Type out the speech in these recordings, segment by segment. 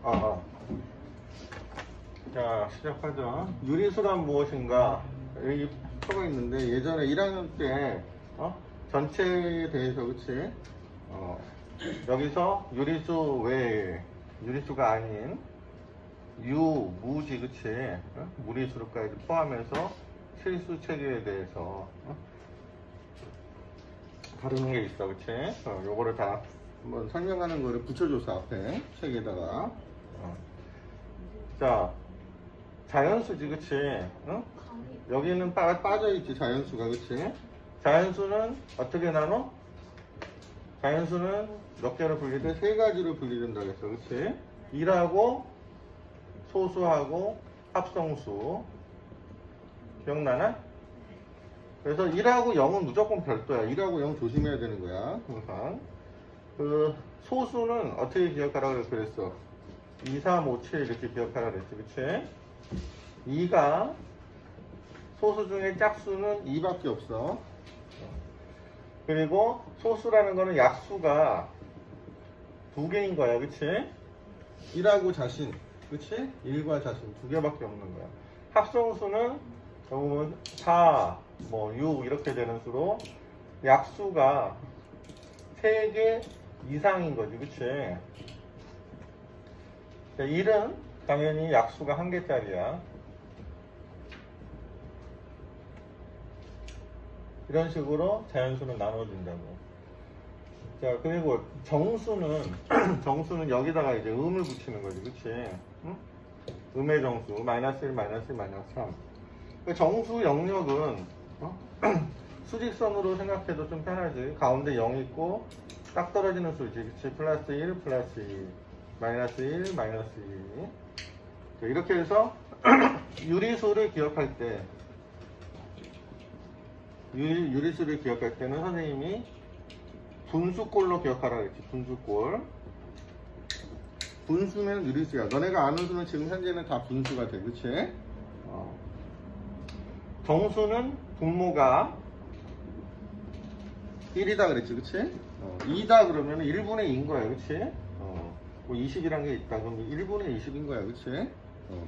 아, 자, 시작하죠. 유리수란 무엇인가? 여기 표가 있는데, 예전에 1학년 때, 전체에 대해서, 그치? 여기서 유리수 외에, 유리수가 아닌, 무지, 그치? 무리수까지 포함해서 실수 체계에 대해서, 다루는 게 있어, 그치? 요거를 다 한번 설명하는 거를 붙여줘서 앞에 책에다가. 자, 자연수지, 그치? 여기는 빠져있지, 자연수가, 그치? 자연수는 어떻게 나눠? 자연수는 몇 개로 분리돼? 세 가지로 분리된다 그랬어, 그치? 1하고 소수하고 합성수. 기억나나? 그래서 1하고 0은 무조건 별도야. 1하고 0 조심해야 되는 거야, 항상. 그 소수는 어떻게 기억하라고 그랬어? 2, 3, 5, 7 이렇게 기억하라 그랬지, 그치? 2가 소수 중에 짝수는 2밖에 없어. 그리고 소수라는 거는 약수가 2개인 거야, 그치? 1하고 자신, 그치? 1과 자신 2개밖에 없는 거야. 합성수는 보면 4, 6 이렇게 되는 수로 약수가 3개 이상인 거지, 그치? 1은 당연히 약수가 1개짜리야. 이런 식으로 자연수는 나눠진다고. 자, 그리고 정수는, 정수는 여기다가 이제 음을 붙이는 거지, 그치? 응? 음의 정수, 마이너스 1, 마이너스 1, 마이너스 3. 그 정수 영역은, 수직선으로 생각해도 좀 편하지. 가운데 0 있고, 딱 떨어지는 수지, 그치? 플러스 1, 플러스 2, 마이너스 1, 마이너스 2. 이렇게 해서, 유리수를 기억할 때, 유리수를 기억할 때는 선생님이 분수꼴로 기억하라 그랬지. 분수꼴. 분수면 유리수야. 너네가 아는 수는 지금 현재는 다 분수가 돼, 그치? 정수는 분모가 1이다 그랬지, 그치? 2다 그러면 1분의 2인 거야, 그치? 뭐 20이란 게 있다 그러면 1분의 20인 거야, 그치?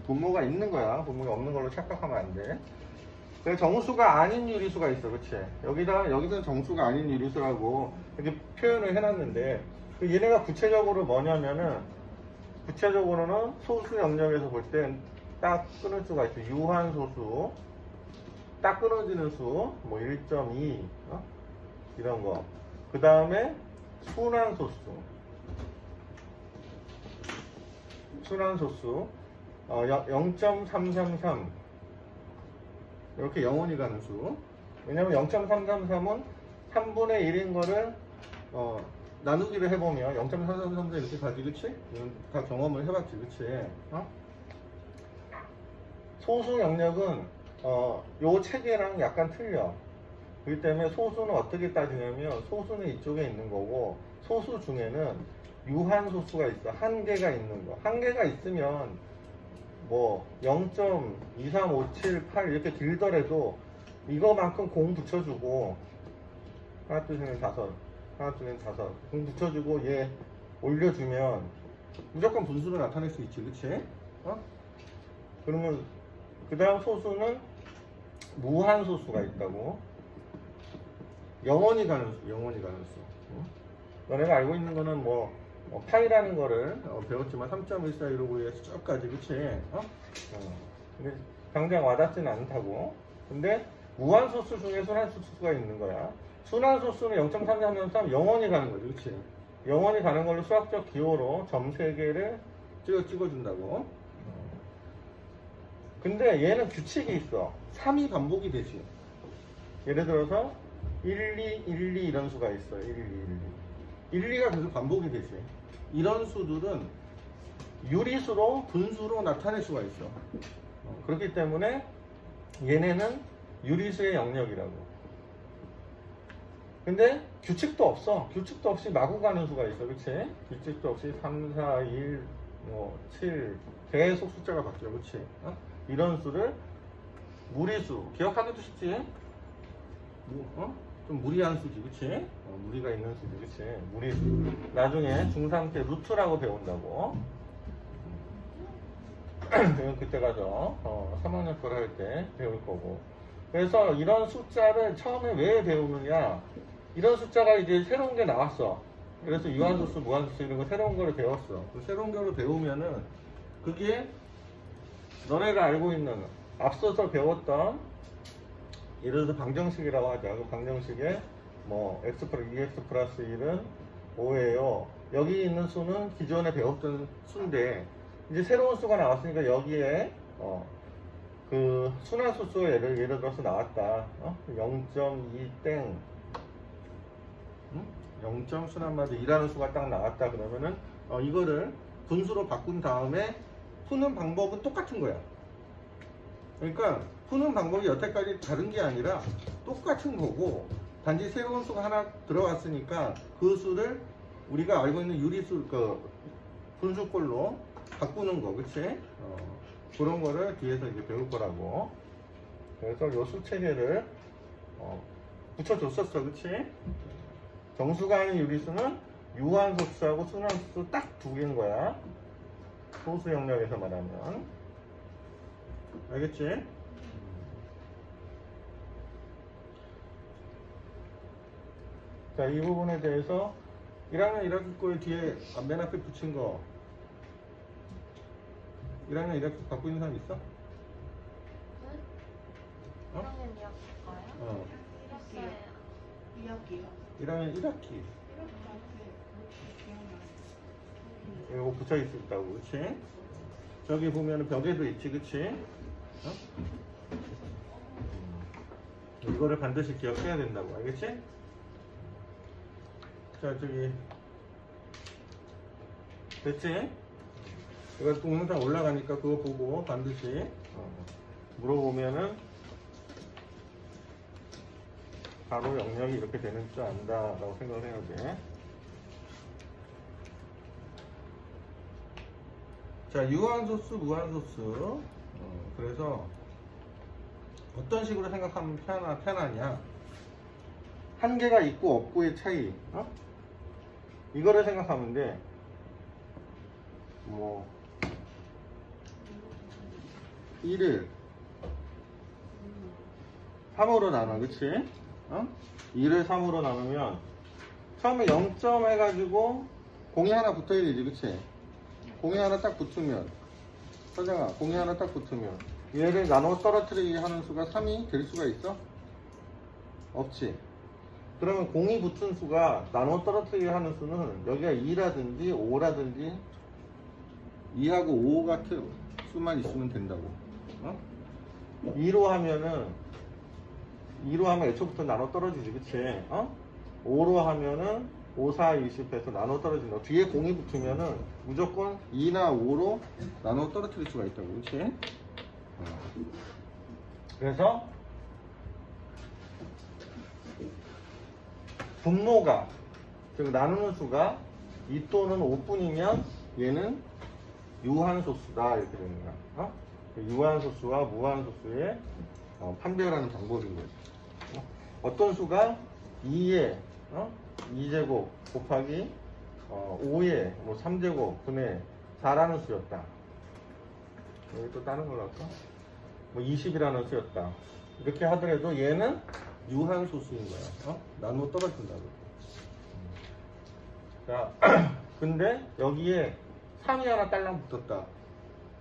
분모가 있는 거야. 분모가 없는 걸로 착각하면 안 돼. 정수가 아닌 유리수가 있어, 그치? 여기서는 정수가 아닌 유리수라고 이렇게 표현을 해놨는데, 얘네가 구체적으로 뭐냐면은, 구체적으로는 소수 영역에서 볼 땐 딱 끊을 수가 있어. 유한소수, 딱 끊어지는 수, 1.2, 이런 거. 그 다음에 순환소수. 순환소수, 0.333. 이렇게 영원히 가는 수. 왜냐면 0.333은 3분의 1인 거를 나누기를 해보면 0.333 이렇게 가지, 그치? 이건 다 경험을 해봤지, 그치? 소수 영역은 요 체계랑 약간 틀려. 그렇기 때문에 소수는 어떻게 따지냐면, 소수는 이쪽에 있는 거고, 소수 중에는 유한소수가 있어. 1개가 있는 거. 1개가 있으면 0.23578 이렇게 길더라도 이거만큼 공 붙여주고, 하나 둘 셋 넷 다섯, 하나 둘 셋 다섯 공 붙여주고 얘 올려주면 무조건 분수로 나타낼 수 있지, 그치? 그러면 그 다음 소수는 무한소수가 있다고. 영원히 가는 수, 영원히 가는 수. 너네가 알고 있는 거는 파이라는 거를 배웠지만 3.1415의 수까지, 그치? 근데 당장 와닿지는 않다고. 근데 무한소수 중에 순환소수가 있는 거야. 순환소수는 0.333 영원히 가는 거지, 그치? 영원히 가는 걸로 수학적 기호로 점 3개를 찍어준다고. 근데 얘는 규칙이 있어. 3이 반복이 되지. 예를 들어서 1, 2, 1, 2 이런 수가 있어. 1, 2, 1, 2. 1, 2가 계속 반복이 되지. 이런 수들은 유리수로, 분수로 나타낼 수가 있어. 그렇기 때문에 얘네는 유리수의 영역이라고. 근데 규칙도 없어. 규칙도 없이 마구 가는 수가 있어, 그치? 규칙도 없이 3, 4, 1, 7 계속 숫자가 바뀌어, 그치? 이런 수를 무리수, 기억하기도 쉽지? 좀 무리한 수지, 그치? 무리가 있는 수지, 그치? 무리수. 나중에 중3 때 루트라고 배운다고. 이건 그때 가서 3학년 걸 할 때 배울 거고. 그래서 이런 숫자를 처음에 왜 배우느냐, 이런 숫자가 이제 새로운 게 나왔어. 그래서 유한소수, 무한소수 이런 거 새로운 거를 배웠어. 그 새로운 거를 배우면은 그게 너네가 알고 있는 앞서서 배웠던, 예를 들어서 방정식이라고 하자. 그 방정식에 뭐 x 플러스 2x 플러스 1은 5예요. 여기 있는 수는 기존에 배웠던 수인데 이제 새로운 수가 나왔으니까 여기에 그 순환소수가 예를 들어서 나왔다. 0.2땡 0점 순환마다 2라는 수가 딱 나왔다. 그러면은 이거를 분수로 바꾼 다음에 푸는 방법은 똑같은 거야. 그러니까 푸는 방법이 여태까지 다른 게 아니라 똑같은 거고, 단지 새로운 수가 하나 들어왔으니까 그 수를 우리가 알고 있는 유리수, 그 분수꼴로 바꾸는 거, 그치? 그런 거를 뒤에서 이제 배울 거라고. 그래서 요 수 체계를 붙여줬었어, 그치? 정수가 아닌 유리수는 유한소수하고 순환소수 딱 두 개인 거야. 소수 영역에서 말하면. 알겠지? 자, 이 부분에 대해서 1학년 1학기 거에 뒤에 맨 앞에 붙인 거 1학년 1학기 갖고 있는 사람 있어? 1학년 2학기가요? 2학기요. 1학년 1학기 이거 붙여 있다고, 그치? 저기 보면은 벽에도 있지, 그치? 이거를 반드시 기억해야 된다고, 알겠지? 자, 저기 됐지? 이거 동영상 올라가니까 그거 보고 반드시 물어보면은 바로 영역이 이렇게 되는 줄 안다 라고 생각을 해야 돼. 자, 유한소수, 무한소수. 그래서 어떤 식으로 생각하면 편하냐? 한 개가 있고 없고의 차이. 이거를 생각하면 돼. 뭐 1을 3으로 나눠, 그치? 1을 3으로 나누면 처음에 0점 해가지고 공이 하나 붙어야 되지, 그치? 공이 하나 딱 붙으면, 서정아, 공이 하나 딱 붙으면 얘를 나눠 떨어뜨리기 하는 수가 3이 될 수가 있어? 없지. 그러면 공이 붙은 수가 나눠 떨어뜨리기 하는 수는 여기가 2라든지 5라든지 2하고 5 같은 수만 있으면 된다고. 2로 하면 애초부터 나눠 떨어지지, 그치? 5로 하면은 5, 4, 20해서 나눠 떨어진다. 뒤에 공이 붙으면은 무조건 2나 5로 나눠 떨어뜨릴 수가 있다고, 그치? 그래서 분모가, 즉 나누는 수가 2 또는 5뿐이면 얘는 유한소수다, 이렇게 되는 거야. 유한소수와 무한소수의 판별하는 방법인 거지. 어떤 수가 2의 2제곱 곱하기 5의 뭐 3제곱 분의 4라는 수였다. 여기 또 다른 걸로 할까? 뭐 20이라는 수였다. 이렇게 하더라도 얘는 유한소수인 거야. 나누어 떨어진다고. 자, 근데 여기에 3이 하나 딸랑 붙었다.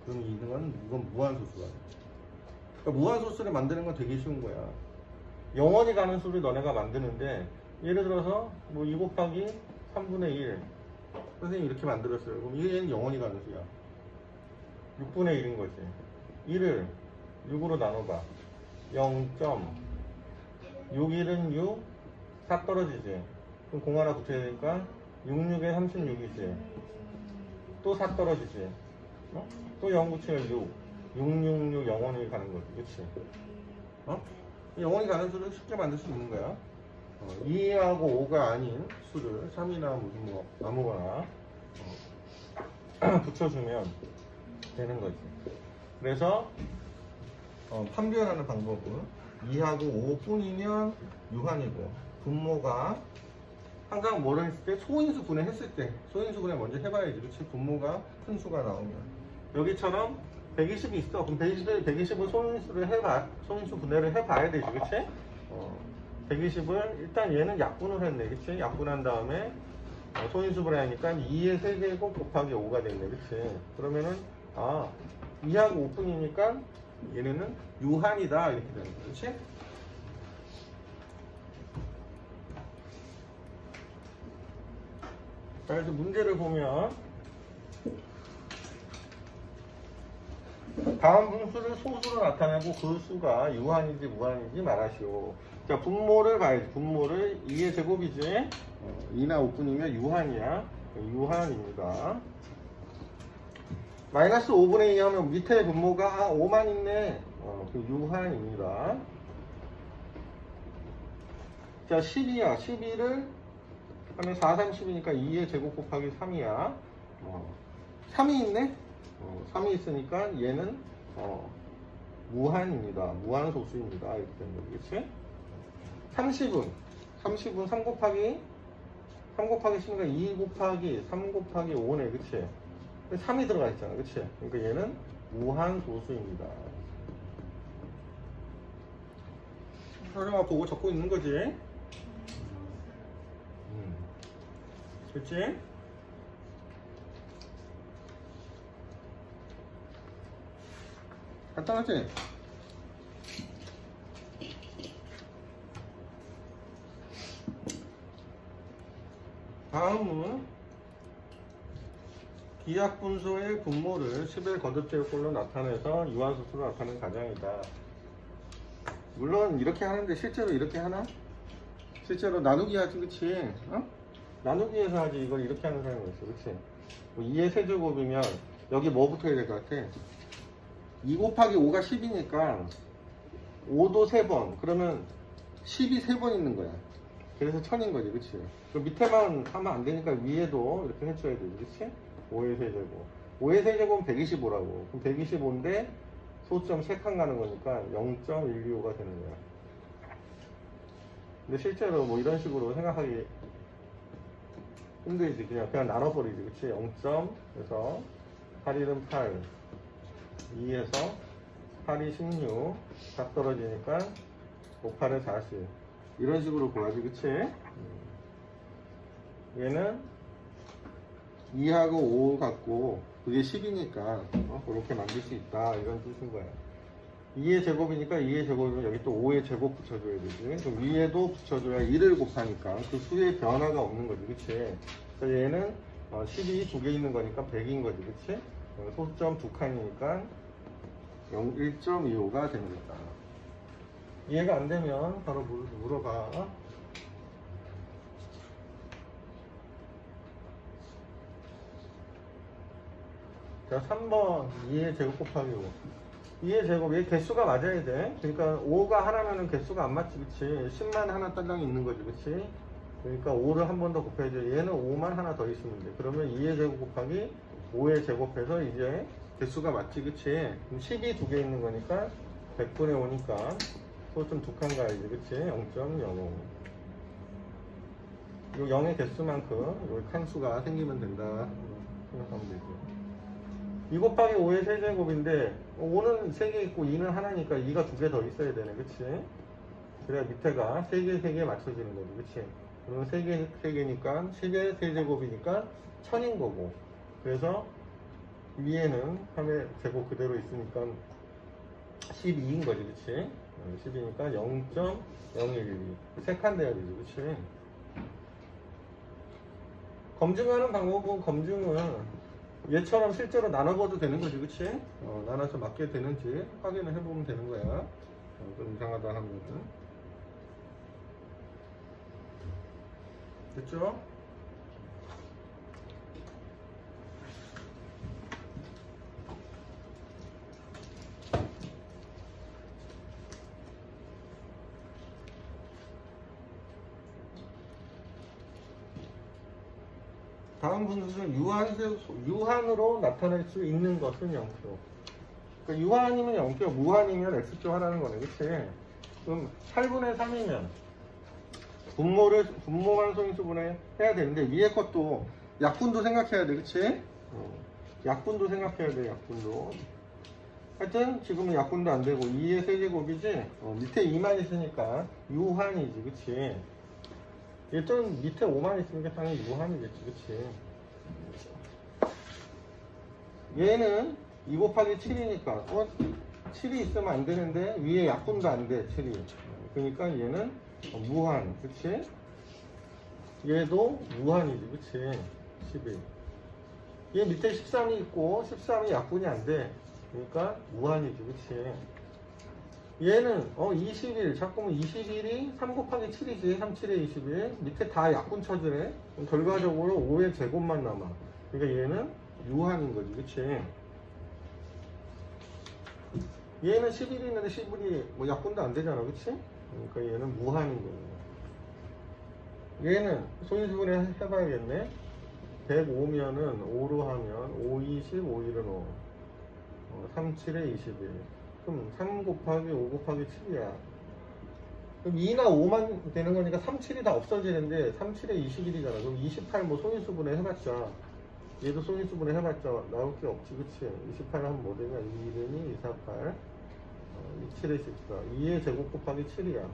그럼 이건 무한소수가 돼. 그러니까 무한소수를 만드는 건 되게 쉬운 거야. 영원히 가는 수를 너네가 만드는데, 예를 들어서 뭐 2 곱하기 3분의 1 선생님이 이렇게 만들었어요. 그럼 얘는 영원히 가는 수야. 6분의 1인 거지. 1을 6으로 나눠봐. 0.61은 6, 4 떨어지지. 그럼 공 하나 붙여야 되니까 66에 36이지. 또 4 떨어지지. 또 0 붙이면 6. 666 영원히 가는 거지. 그치? 영원히 가는 수를 쉽게 만들 수 있는 거야. 2하고 5가 아닌 수를 3이나 무슨 뭐 아무거나 붙여주면 되는 거지. 그래서 판별하는 방법은 2하고 5뿐이면 유한이고, 분모가 항상 뭐를 했을 때 소인수 분해했을 때 소인수 분해 먼저 해봐야지, 그렇지? 분모가 큰 수가 나오면 여기처럼 120이 있어. 그럼 120을 소인수 분해를 해봐야 되지, 그치? 120을, 일단 얘는 약분을 했네, 그치? 약분한 다음에, 소인수 분해하니까 2의 세제곱 곱하기 5가 됐네, 그치? 그러면은, 2하고 5분이니까 얘네는 유한이다, 이렇게 되는 거야, 그치? 자, 그래서 문제를 보면, 다음 분수를 소수로 나타내고 그 수가 유한인지 무한인지 말하시오. 자, 분모를 봐야지. 분모를 2의 제곱이지. 2나 5분이면 유한이야. 유한입니다. 마이너스 5분의 2 하면 밑에 분모가 5만 있네. 그 유한입니다. 자, 12야. 12를 하면 4, 3, 10이니까 2의 제곱 곱하기 3이야. 3이 있네? 3이 있으니까 얘는 무한입니다. 무한소수입니다. 이렇게 되는 거지, 그치? 30은 3 곱하기 10이니까 2 곱하기 3 곱하기 5네, 그치? 3이 들어가 있잖아, 그치? 그러니까 얘는 무한소수입니다. 설마 보고 적고 있는 거지? 그치? 간단하지? 다음은 기하분수의 분모를 10의 거듭제곱꼴로 나타내서 유한소수로 나타내는 가정이다. 물론 이렇게 하는데 실제로 이렇게 하나? 실제로 나누기 하지, 그치? 나누기에서 하지. 이걸 이렇게 하는 사람이 있어, 그치? 2의 세제곱이면 여기 뭐 붙어야 될 것 같아? 2 곱하기 5가 10이니까 5도 3번, 그러면 10이 3번 있는 거야. 그래서 1000인 거지, 그치? 그 밑에만 하면 안 되니까 위에도 이렇게 해줘야 되지, 그치? 5의 세제곱. 5의 세제곱은 125라고. 그럼 125인데 소점 3칸 가는 거니까 0.125가 되는 거야. 근데 실제로 뭐 이런 식으로 생각하기 힘들지. 그냥 나눠버리지, 그치? 0점, 그래서 8일은 8. 2에서 8이 16, 딱 떨어지니까 5, 8에 40. 이런 식으로 구하지, 그치? 얘는 2하고 5 갖고 그게 10이니까 그렇게 만들 수 있다, 이런 뜻인 거야. 2의 제곱이니까 2의 제곱이면 여기 또 5의 제곱 붙여줘야 되지. 그럼 위에도 붙여줘야 1을 곱하니까 그 수의 변화가 없는 거지, 그치? 그래서 얘는 10이 2개 있는 거니까 100인 거지, 그치? 소점 2칸이니까 1.25가 되는 거다. 이해가 안 되면 바로 물어봐. 자, 3번 2의 제곱 곱하기 5. 2의 제곱, 얘 개수가 맞아야 돼. 그러니까 5가 하나면은 개수가 안 맞지, 그치? 10만 하나 딸랑 있는 거지, 그치? 그러니까 5를 한 번 더 곱해야지. 얘는 5만 하나 더 있으면 돼. 그러면 2의 제곱 곱하기 5의 제곱해서 이제 개수가 맞지, 그치? 그럼 10이 2개 있는 거니까 100분의 5니까 소좀 2칸 가야지, 그치? 0.05. 요 0의 개수만큼 요 칸수가 생기면 된다 생각하면 되지. 2 곱하기 5의 세제곱인데 5는 3개 있고 2는 하나니까 2가 2개 더 있어야 되네, 그치? 그래야 밑에가 3개 3개 맞춰지는 거지, 그치? 그러면 3개 3개니까 10의 세제곱이니까 1000인 거고, 그래서 위에는 3의 제곱 그대로 있으니까 12인 거지, 그치? 10이니까 0.012. 3칸 돼야 되지, 그치? 검증하는 방법은, 검증은 얘처럼 실제로 나눠봐도 되는 거지, 그치? 나눠서 맞게 되는지 확인을 해보면 되는 거야. 좀 이상하다 하면은. 됐죠? 다음 분수는 유한으로 나타낼 수 있는 것은 0표. 그러니까 유한이면 0표, 무한이면 x표 하라는 거네, 그치? 그럼 8분의 3이면 분모만 소인수분해 해야 되는데 위에 것도 약분도 생각해야 돼, 그치? 약분도 생각해야 돼, 약분도. 하여튼 지금은 약분도 안 되고 2의 세제곱이지. 밑에 2만 있으니까 유한이지, 그치? 얘좀 밑에 5만 있으니까 당연히 유한이겠지, 그치? 얘는 2 곱하기 7이니까 7이 있으면 안 되는데 위에 약분도 안 돼, 7이. 그러니까 얘는 무한, 그치? 얘도 무한이지, 그치? 11. 얘 밑에 13이 있고 13이 약분이 안 돼. 그러니까 무한이지, 그치? 얘는 21, 자꾸만 21이 3 곱하기 7이지. 3, 7에 21. 밑에 다 약분 쳐주네. 그럼 결과적으로 5의 제곱만 남아. 그러니까 얘는 유한인 거지, 그치? 얘는 11이 있는데 11이 뭐 약분도 안 되잖아, 그치? 그러니까 얘는 무한인 거야. 얘는 소인수분해 해봐야겠네. 105면은 5로 하면 5, 20, 5, 1은 5. 3, 7에 21. 그럼 3 곱하기 5 곱하기 7이야. 그럼 2나 5만 되는 거니까 3, 7이 다 없어지는데 3, 7에 21이잖아. 그럼 28 뭐 소인수분해 해봤자, 얘도 소인수분해 해봤자 나올 게 없지, 그치? 28 하면 뭐 되냐? 2, 2, 4, 8. 2, 7에 14. 2의 제곱 곱하기 7이야.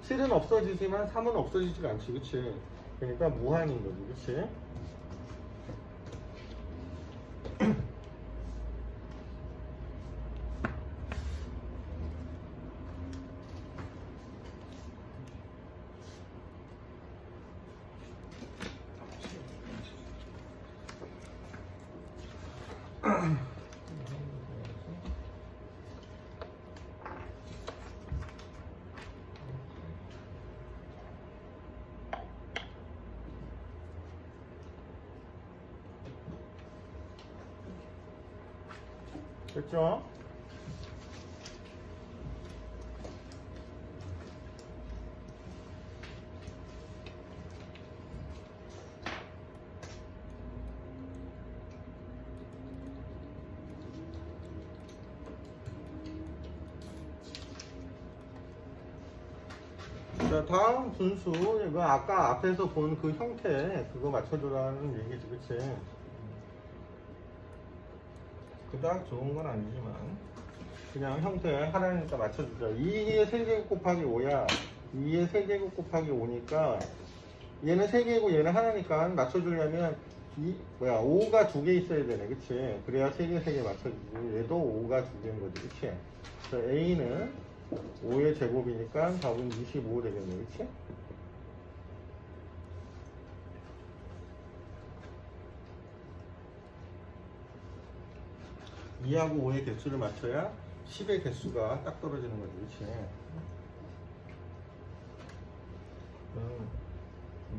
7은 없어지지만 3은 없어지지가 않지, 그치? 그러니까 무한인 거지, 그치? 됐죠? 자, 다음 분수, 이거 아까 앞에서 본 그 형태, 그거 맞춰주라는 얘기지, 그치? 그닥 좋은 건 아니지만, 그냥 형태 하나니까 맞춰주자. 2의 세제곱 곱하기 5야. 2의 세제곱 곱하기 5니까, 얘는 3개고 얘는 하나니까 맞춰주려면, 5가 2개 있어야 되네, 그치? 그래야 3개, 3개 맞춰주지. 얘도 5가 2개인 거지, 그치? 그래서 A는 5의 제곱이니까 답은 25 되겠네, 그치? (2) 하고 5의 개수를 맞춰야 10의 개수가 딱 떨어지는 거지, 그치?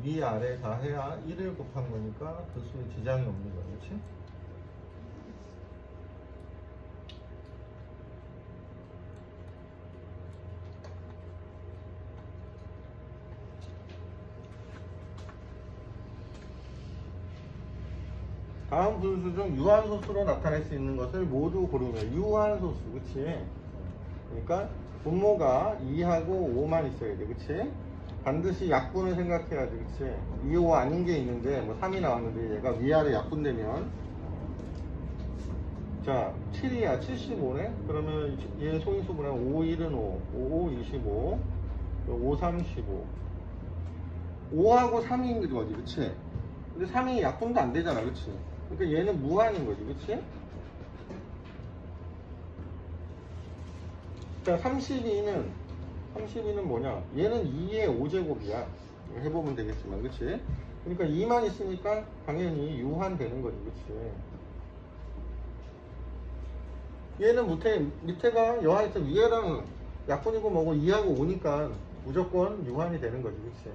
위 아래 다 해야 1을 곱한 거니까 그 수에 지장이 없는 거야, 그치? 다음 분수 중 유한소수로 나타낼 수 있는 것을 모두 고르면 유한소수, 그치? 그러니까 분모가 2하고 5만 있어야 돼, 그치? 반드시 약분을 생각해야지, 그치? 2, 5 아닌 게 있는데 뭐 3이 나왔는데 얘가 위아래 약분되면, 자 7이야 75네? 그러면 얘 소인수분해 5, 1은 5, 5, 5, 25, 5, 3, 15. 5하고 3인 거지, 그치? 근데 3이 약분도 안 되잖아, 그치? 그러니까 얘는 무한인 거지, 그치? 자, 32는 뭐냐? 얘는 2의 5제곱이야. 해보면 되겠지만, 그치? 그러니까 2만 있으니까 당연히 유한 되는 거지, 그치? 얘는 밑에가 여하여튼 위에랑 약분이고 뭐고 2하고 5니까 무조건 유한이 되는 거지, 그치?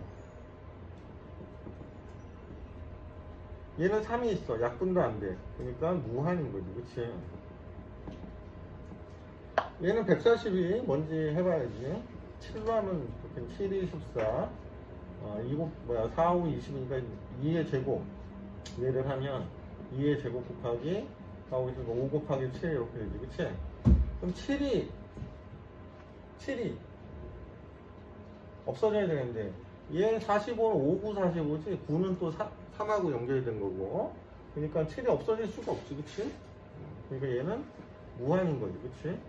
얘는 3이 있어. 약분도 안 돼. 그러니까 무한인 거지, 그치? 얘는 140이 뭔지 해봐야지. 7로 하면 7이 14. 4, 5, 20이니까 2의 제곱. 얘를 하면 2의 제곱 곱하기 4, 5, 20, 5 곱하기 7 이렇게 되지, 그치? 그럼 7이 없어져야 되는데, 얘 45는 5, 9, 45지, 9는 또 3하고 연결된 거고. 그러니까 7이 없어질 수가 없지, 그치? 그러니까 얘는 무한인 거지, 그치?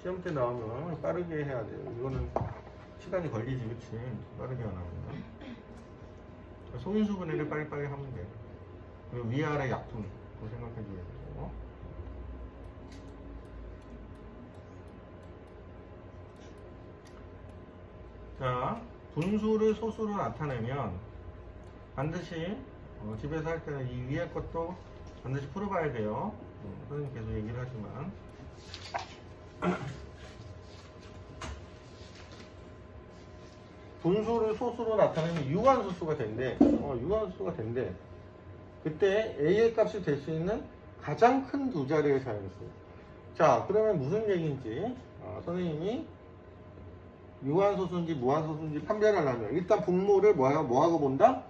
시험 때 나오면 빠르게 해야 돼요. 이거는 시간이 걸리지, 그치? 빠르게 안 하면. 소인수분해를 빨리빨리 하면 돼. 그리고 위아래 약분, 그거 생각해 줘야 되고. 자, 분수를 소수로 나타내면 반드시 집에서 할 때는 이 위에 것도 반드시 풀어봐야 돼요. 선생님 계속 얘기를 하지만. 분수를 소수로 나타내면 유한수수가 된대. 유한수수가 된대. 그때 A의 값이 될 수 있는 가장 큰 두 자리의 자연수. 자, 그러면 무슨 얘기인지 선생님이 유한소수인지 무한소수인지 판별하려면 일단 분모를 뭐하고 본다?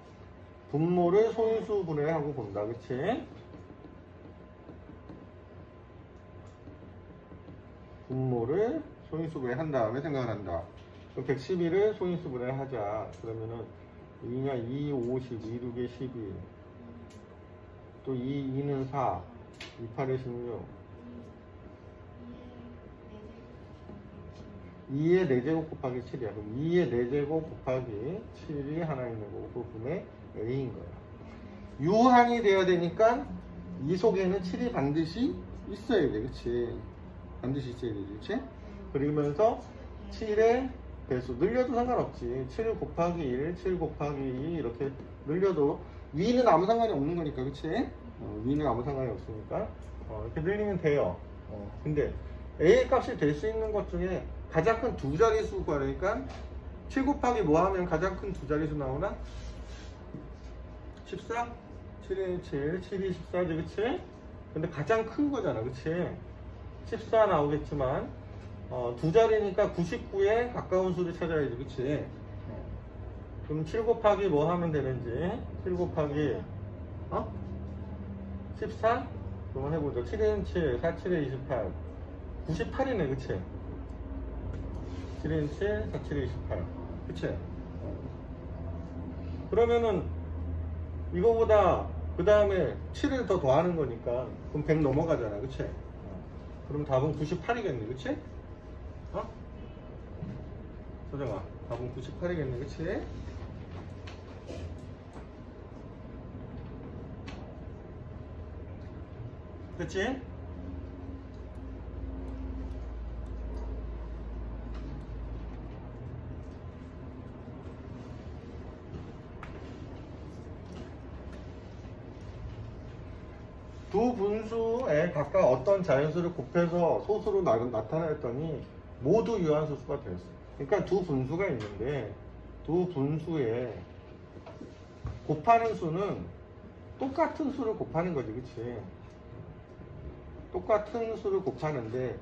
분모를 소인수 분해하고 본다. 그치? 분모를 소인수 분해한 다음에 생각을 한다. 그럼 112를 소인수 분해하자. 그러면은 2냐 2, 50, 2, 2개 12. 또 2는 4, 2, 8에 16. 2의 4제곱 곱하기 7이야. 그럼 2의 4제곱 곱하기 7이 하나 있는 거고 그 분의 A인 거야. 유한이 돼야 되니까 이 속에는 7이 반드시 있어야 돼. 그치? 반드시 있어야 되지. 그치? 그러면서 7의 배수 늘려도 상관없지. 7 곱하기 1, 7 곱하기 2 이렇게 늘려도 위는 아무 상관이 없는 거니까. 그치? 위는 아무 상관이 없으니까 이렇게 늘리면 돼요. 근데 A의 값이 될 수 있는 것 중에 가장 큰 두 자릿수 구하니까 7 곱하기 뭐 하면 가장 큰 두 자릿수 나오나? 14? 7이 7, 7이 14지, 그치? 근데 가장 큰 거잖아, 그치? 14 나오겠지만 두 자리니까 99에 가까운 수를 찾아야지, 그치? 그럼 7 곱하기 뭐 하면 되는지 7 곱하기 14? 그럼 해보죠. 7인 7, 4, 7에 28 98이네, 그치? 7인 7, 4, 7에 28 그치? 그러면은 이거보다 그 다음에 7을 더 더하는 거니까 그럼 100 넘어가잖아, 그치? 그럼 답은 98이겠네, 그치? 소정아, 답은 98이겠네, 그치? 그치? 두 분수에 각각 어떤 자연수를 곱해서 소수로 나타냈더니 모두 유한소수가 되었어. 그러니까 두 분수가 있는데 두 분수에 곱하는 수는 똑같은 수를 곱하는 거지, 그치? 똑같은 수를 곱하는데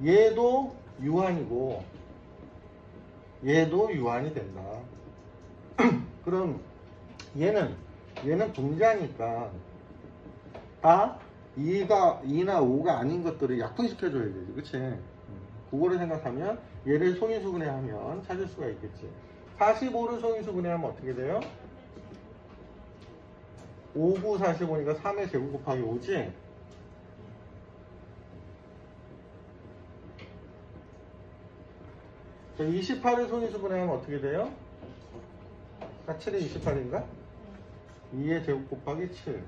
얘도 유한이고 얘도 유한이 된다. 그럼 얘는 분자니까 다 2나 5가 아닌 것들을 약분시켜줘야 되지, 그치? 그거를 생각하면 얘를 소인수 분해하면 찾을 수가 있겠지. 45를 소인수 분해하면 어떻게 돼요? 5, 9, 45니까 3의 제곱 곱하기 5지? 자, 28을 소인수 분해하면 어떻게 돼요? 7에 28인가? 2의 제곱 곱하기 7.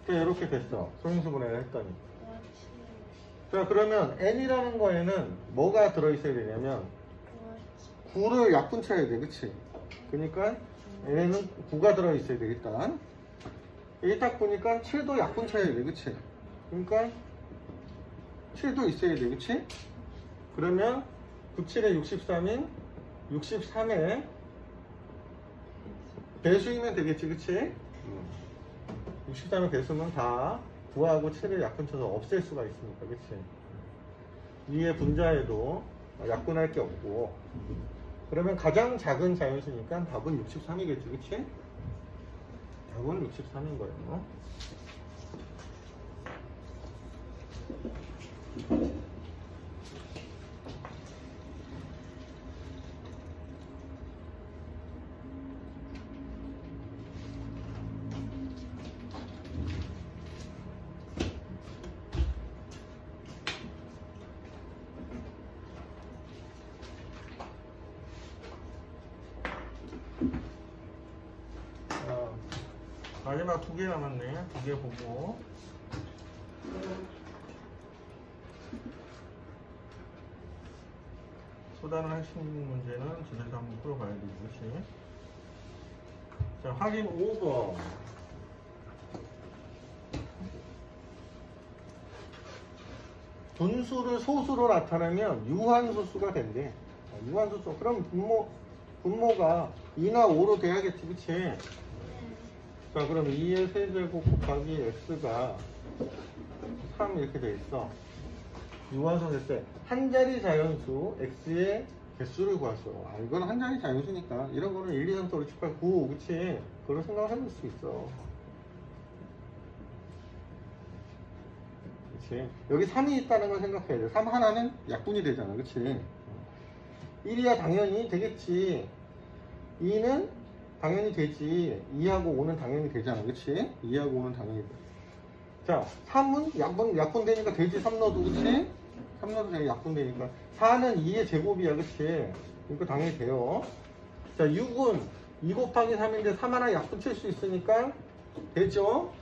이렇게 됐어. 소인수 분해를 했더니. 자, 그러면 n이라는 거에는 뭐가 들어있어야 되냐면 9를 약분쳐야 돼, 그치? 그러니까 n에는 9가 들어있어야 되겠다. 여기 딱 보니까 7도 약분쳐야 돼, 그치? 그러니까 7도 있어야 돼, 그치? 그러면 97에 63인 63에 배수이면 되겠지, 그치? 63의 배수는 다 9하고 7을 약분쳐서 없앨 수가 있으니까, 그치? 위에 분자에도 약분할 게 없고. 그러면 가장 작은 자연수니까 답은 63이겠지, 그치? 답은 63인 거예요. 마지막 2개 남았네. 2개 보고. 소단을 할 수 있는 문제는 집에서 한번 풀어봐야 되지, 그치? 자, 확인 5번. 분수를 소수로 나타내면 유한소수가 된대. 유한소수. 그럼 분모가 2나 5로 돼야겠지, 그치? 자, 그럼 2의 세제곱 곱하기 x가 3 이렇게 돼 있어. 유한소 될 때 한 자리 자연수 x의 개수를 구하죠. 이건 한 자리 자연수니까 이런 거는 1, 2, 3, 4, 5, 6, 7, 8, 9 그치? 그런 생각을 해볼 수 있어. 그치? 여기 3이 있다는 걸 생각해야 돼. 3 하나는 약분이 되잖아, 그치? 1이야 당연히 되겠지. 2는 당연히 되지. 2하고 5는 당연히 되잖아, 그치? 2하고 5는 당연히 돼. 자, 3은 약분되니까 되지. 3 넣어도, 그치? 3 넣어도 되게 약분되니까. 4는 2의 제곱이야, 그치? 이거 당연히 돼요. 자, 6은 2 곱하기 3인데 3 하나 약분 칠 수 있으니까 되죠?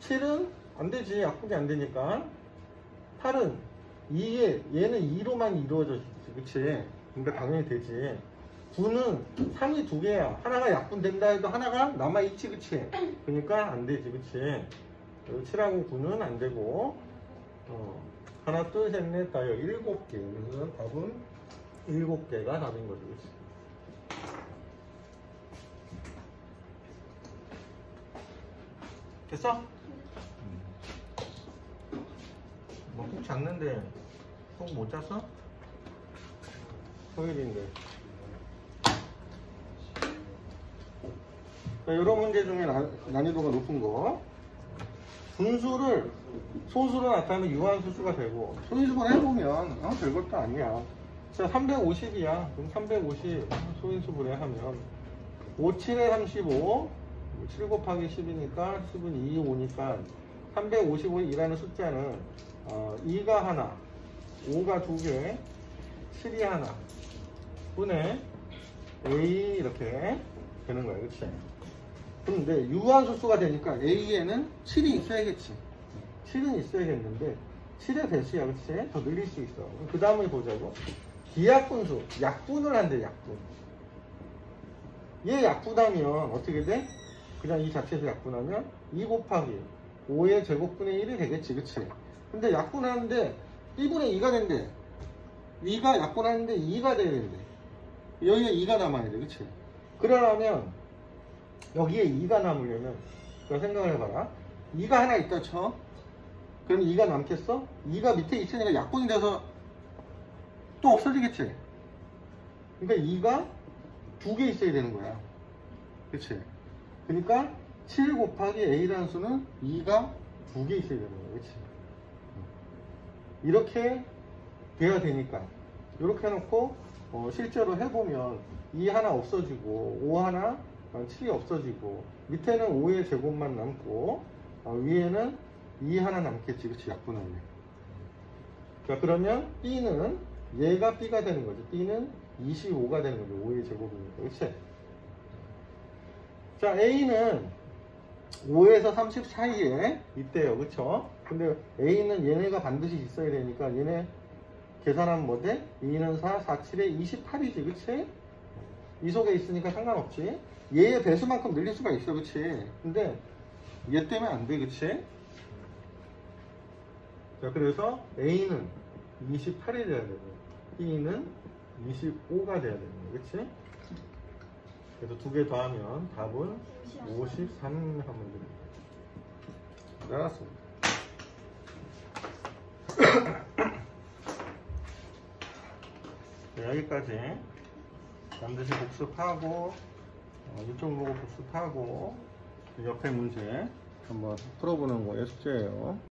7은 안 되지. 약분이 안 되니까. 8은 얘는 2로만 이루어져 있지, 그치? 그러니까 당연히 되지. 9는 3이 2개야. 하나가 약분된다 해도 하나가 남아있지, 그치? 그러니까 안 되지, 그치? 7하고 9는 안 되고, 하나, 둘, 셋, 넷, 다 7개. 그래서 답은 7개가 답인 거죠, 그치? 됐어? 뭐 꼭 잤는데 꼭 못 잤어? 토요일인데. 자, 이런 문제 중에 난이도가 높은 거. 분수를 소수로 나타내면 유한소수가 되고, 소인수분 해보면 별것도 아니야. 자, 350이야. 그럼 350 소인수분해 하면 5, 7에 35, 7 곱하기 10이니까 10은 2, 5니까 355이라는 숫자는 2가 하나, 5가 2개, 7이 하나 분의 A 이렇게 되는 거야, 그치? 근데 유한소수가 되니까 A에는 7이 있어야겠지. 7은 있어야겠는데 7의 배수야, 그치? 더 늘릴 수 있어. 그 다음에 보자고. 기약분수, 약분을 한대, 약분. 얘 약분하면 어떻게 돼? 그냥 이 자체에서 약분하면 2 곱하기 5의 제곱분의 1이 되겠지, 그치? 근데 약분하는데 1분의 2가 된대. 2가 약분하는데 2가 돼야 된대. 여기에 2가 남아야 돼, 그치? 그러려면 여기에 2가 남으려면 생각을 해봐라. 2가 하나 있다 쳐. 그럼 2가 남겠어? 2가 밑에 있으니까 약분이 돼서 또 없어지겠지? 그러니까 2가 2개 있어야 되는 거야, 그치? 그러니까 7 곱하기 A라는 수는 2가 2개 있어야 되는 거야, 그치? 이렇게 돼야 되니까 이렇게 해놓고 실제로 해보면 2 하나 없어지고 5 하나 7이 없어지고 밑에는 5의 제곱만 남고 위에는 2 하나 남겠지, 그치? 약분하면. 자, 그러면 B는 얘가 B가 되는 거지. B는 25가 되는 거죠. 5의 제곱이니까, 그치? 자, A는 5에서 30 사이에 있대요, 그쵸? 근데 A는 얘네가 반드시 있어야 되니까 얘네 계산하면 뭐 돼? 2는 4, 4, 7에 28이지, 그치? 이 속에 있으니까 상관없지? 얘의 배수만큼 늘릴 수가 있어, 그치? 근데 얘 때문에 안 돼, 그치? 자, 그래서 A는 28이 돼야 되고 B는 25가 돼야 되는 거야, 그치? 그래서 2개 더하면 답은 53 하면 됩니다. 알았습니다. 네, 여기까지 반드시 복습하고 이쪽 보고 복습하고 옆에 문제 한번 풀어보는 거에 숙제예요.